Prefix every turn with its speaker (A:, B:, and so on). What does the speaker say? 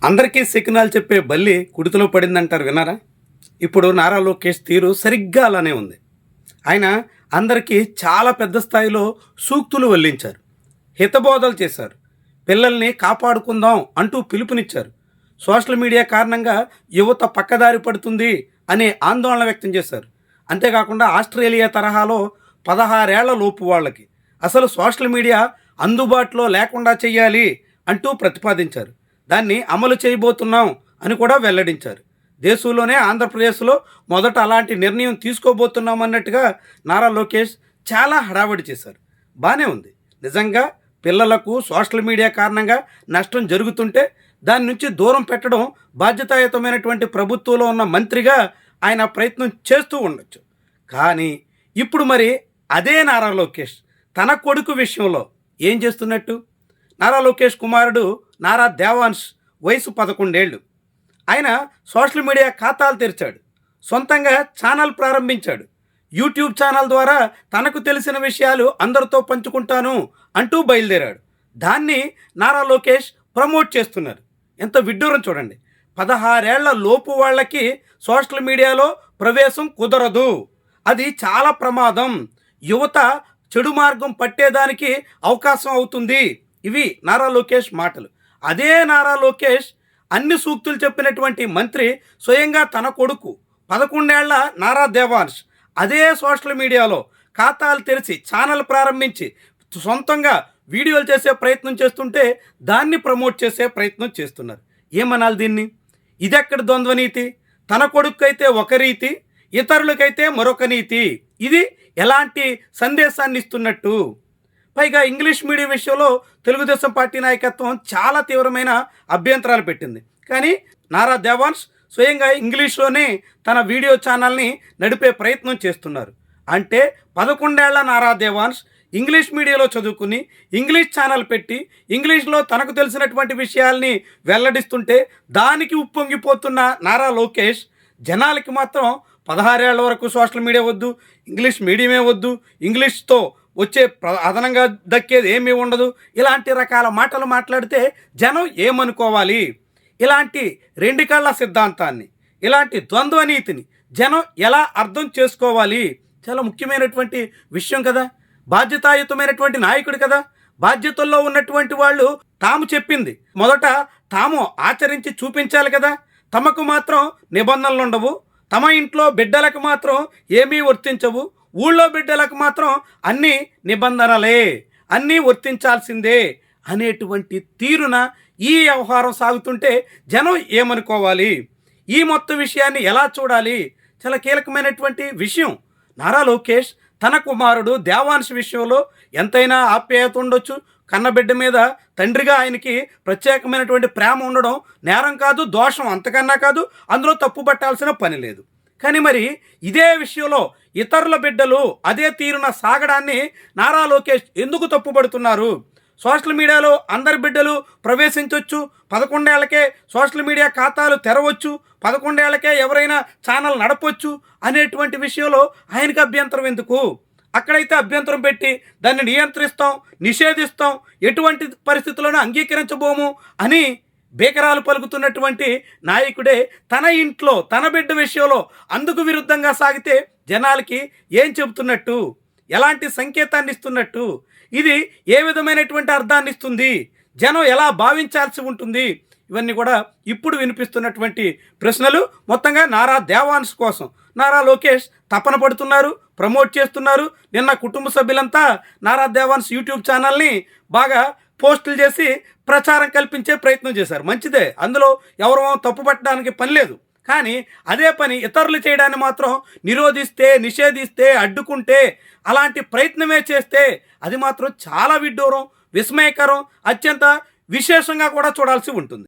A: అందరికీ సిగ్నల్ చెప్పే బల్లి కుడితిలో పడిందంటారు విన్నారా? ఇప్పుడు నారా లోకేష్ తీరు సరిగ్గా అలానే ఉంది. ఆయన అందరికీ చాలా పెద్ద స్థాయిలో సూక్తులు వల్లించారు, హితబోధలు చేశారు, పిల్లల్ని కాపాడుకుందాం అంటూ పిలుపునిచ్చారు. సోషల్ మీడియా కారణంగా యువత పక్కదారి పడుతుంది అనే ఆందోళన వ్యక్తం చేశారు. అంతేకాకుండా ఆస్ట్రేలియా తరహాలో 16 ఏళ్ల లోపు వాళ్ళకి అసలు సోషల్ మీడియా అందుబాటులో లేకుండా చేయాలి అంటూ ప్రతిపాదించారు. దాన్ని అమలు చేయబోతున్నాం అని కూడా వెల్లడించారు. దేశంలోనే ఆంధ్రప్రదేశ్లో మొదట అలాంటి నిర్ణయం తీసుకోబోతున్నాం అన్నట్టుగా నారా లోకేష్ చాలా హడావిడి చేశారు. బాగానే ఉంది. నిజంగా పిల్లలకు సోషల్ మీడియా కారణంగా నష్టం జరుగుతుంటే దాని నుంచి దూరం పెట్టడం బాధ్యతాయుతమైనటువంటి ప్రభుత్వంలో ఉన్న మంత్రిగా ఆయన ప్రయత్నం చేస్తూ ఉండొచ్చు. కానీ ఇప్పుడు మరి అదే నారా లోకేష్ తన కొడుకు విషయంలో ఏం చేస్తున్నట్టు? నారా లోకేష్ కుమారుడు నారా దేవాంశ్ వయసు 11 ఏళ్ళు. ఆయన సోషల్ మీడియా ఖాతాలు తెరిచాడు, సొంతంగా ఛానల్ ప్రారంభించాడు. యూట్యూబ్ ఛానల్ ద్వారా తనకు తెలిసిన విషయాలు అందరితో పంచుకుంటాను అంటూ బయలుదేరాడు. దాన్ని నారా లోకేష్ ప్రమోట్ చేస్తున్నారు. ఎంత విడ్డూరం చూడండి. 16 ఏళ్ల లోపు వాళ్ళకి సోషల్ మీడియాలో ప్రవేశం కుదరదు, అది చాలా ప్రమాదం, యువత చెడు మార్గం పట్టేదానికి అవకాశం అవుతుంది. ఇవి నారా లోకేష్ మాటలు. అదే నారా లోకేష్ అన్ని సూక్తులు చెప్పినటువంటి మంత్రి స్వయంగా తన కొడుకు 11 ఏళ్ల నారా దేవాంశ్ అదే సోషల్ మీడియాలో ఖాతాలు తెరిచి ఛానల్ ప్రారంభించి సొంతంగా వీడియోలు చేసే ప్రయత్నం చేస్తుంటే దాన్ని ప్రమోట్ చేసే ప్రయత్నం చేస్తున్నారు. ఏమనాలి దీన్ని? ఇదెక్కడ ద్వంద్వనీతి? తన కొడుకైతే ఒక రీతి, ఇతరులకైతే మరొక నీతి. ఇది ఎలాంటి సందేశాన్ని ఇస్తున్నట్టు? పైగా ఇంగ్లీష్ మీడియం విషయంలో తెలుగుదేశం పార్టీ నాయకత్వం చాలా తీవ్రమైన అభ్యంతరాలు పెట్టింది. కానీ నారా దేవాంశ్ స్వయంగా ఇంగ్లీష్లోనే తన వీడియో ఛానల్ని నడిపే ప్రయత్నం చేస్తున్నారు. అంటే 11 ఏళ్ల నారా దేవాంశ్ ఇంగ్లీష్ మీడియాలో చదువుకుని ఇంగ్లీష్ ఛానల్ పెట్టి ఇంగ్లీష్లో తనకు తెలిసినటువంటి విషయాల్ని వెల్లడిస్తుంటే దానికి ఉప్పొంగిపోతున్న నారా లోకేష్ జనాలకి మాత్రం 16 ఏళ్ల వరకు సోషల్ మీడియా వద్దు, ఇంగ్లీష్ మీడియమే వద్దు, ఇంగ్లీష్తో వచ్చే అదనంగా దక్కేది ఏమీ ఉండదు, ఇలాంటి రకాల మాటలు మాట్లాడితే జనం ఏమనుకోవాలి? ఇలాంటి 2 కళ్ళ సిద్ధాంతాన్ని, ఇలాంటి ద్వంద్వ నీతిని జనం ఎలా అర్థం చేసుకోవాలి? చాలా ముఖ్యమైనటువంటి విషయం కదా. బాధ్యతాయుతమైనటువంటి నాయకుడు కదా. బాధ్యతల్లో ఉన్నటువంటి వాళ్ళు తాము చెప్పింది మొదట తాము ఆచరించి చూపించాలి కదా. తమకు మాత్రం నిబంధనలు ఉండవు, తమ ఇంట్లో బిడ్డలకు మాత్రం ఏమీ వర్తించవు, ఊళ్ళో బిడ్డలకు మాత్రం అన్ని నిబంధనలే, అన్నీ వర్తించాల్సిందే అనేటువంటి తీరున ఈ వ్యవహారం సాగుతుంటే జనం ఏమనుకోవాలి? ఈ మొత్తం విషయాన్ని ఎలా చూడాలి? చాలా కీలకమైనటువంటి విషయం. నారా లోకేష్ తన కుమారుడు దేవాంశ్ విషయంలో ఎంతైనా ఆప్యాయత ఉండొచ్చు. కన్నబిడ్డ మీద తండ్రిగా ఆయనకి ప్రత్యేకమైనటువంటి ప్రేమ ఉండడం నేరం కాదు, దోషం అంతకన్నా కాదు, అందులో తప్పు పట్టాల్సిన పని లేదు. కానీ మరి ఇదే విషయంలో ఇతరుల బిడ్డలు అదే తీరున సాగడాన్ని నారా లోకేష్ ఎందుకు తప్పుపడుతున్నారు? సోషల్ మీడియాలో అందరి బిడ్డలు ప్రవేశించవచ్చు, 11 ఏళ్లకే సోషల్ మీడియా ఖాతాలు తెరవచ్చు, 11 ఏళ్లకే ఎవరైనా ఛానల్ నడపొచ్చు అనేటువంటి విషయంలో ఆయనకి అభ్యంతరం ఎందుకు? అక్కడైతే అభ్యంతరం పెట్టి దాన్ని నియంత్రిస్తాం, నిషేధిస్తాం, ఎటువంటి పరిస్థితుల్లోనూ అంగీకరించబోము అని బేకరాలు పలుకుతున్నటువంటి నాయకుడే తన ఇంట్లో తన బిడ్డ విషయంలో అందుకు విరుద్ధంగా సాగితే జనాలకి ఏం చెబుతున్నట్టు? ఎలాంటి సంకేతాన్ని ఇస్తున్నట్టు? ఇది ఏ విధమైనటువంటి అర్థాన్ని ఇస్తుంది? జనం ఎలా భావించాల్సి ఉంటుంది? ఇవన్నీ కూడా ఇప్పుడు వినిపిస్తున్నటువంటి ప్రశ్నలు. మొత్తంగా నారా దేవాంశ్ కోసం నారా లోకేష్ తపన పడుతున్నారు, ప్రమోట్ చేస్తున్నారు. నిన్న కుటుంబ సభ్యులంతా నారా దేవాంశ్ యూట్యూబ్ ఛానల్ని బాగా పోస్టులు చేసి ప్రచారం కల్పించే ప్రయత్నం చేశారు. మంచిదే, అందులో ఎవరో తప్పు పట్టడానికి పని లేదు. కానీ అదే పని ఇతరులు చేయడాన్ని మాత్రం నిరోధిస్తే, నిషేధిస్తే, అడ్డుకుంటే, అలాంటి ప్రయత్నమే చేస్తే అది మాత్రం చాలా విడ్డూరం, విస్మయకరం, అత్యంత విశేషంగా కూడా చూడాల్సి ఉంటుంది.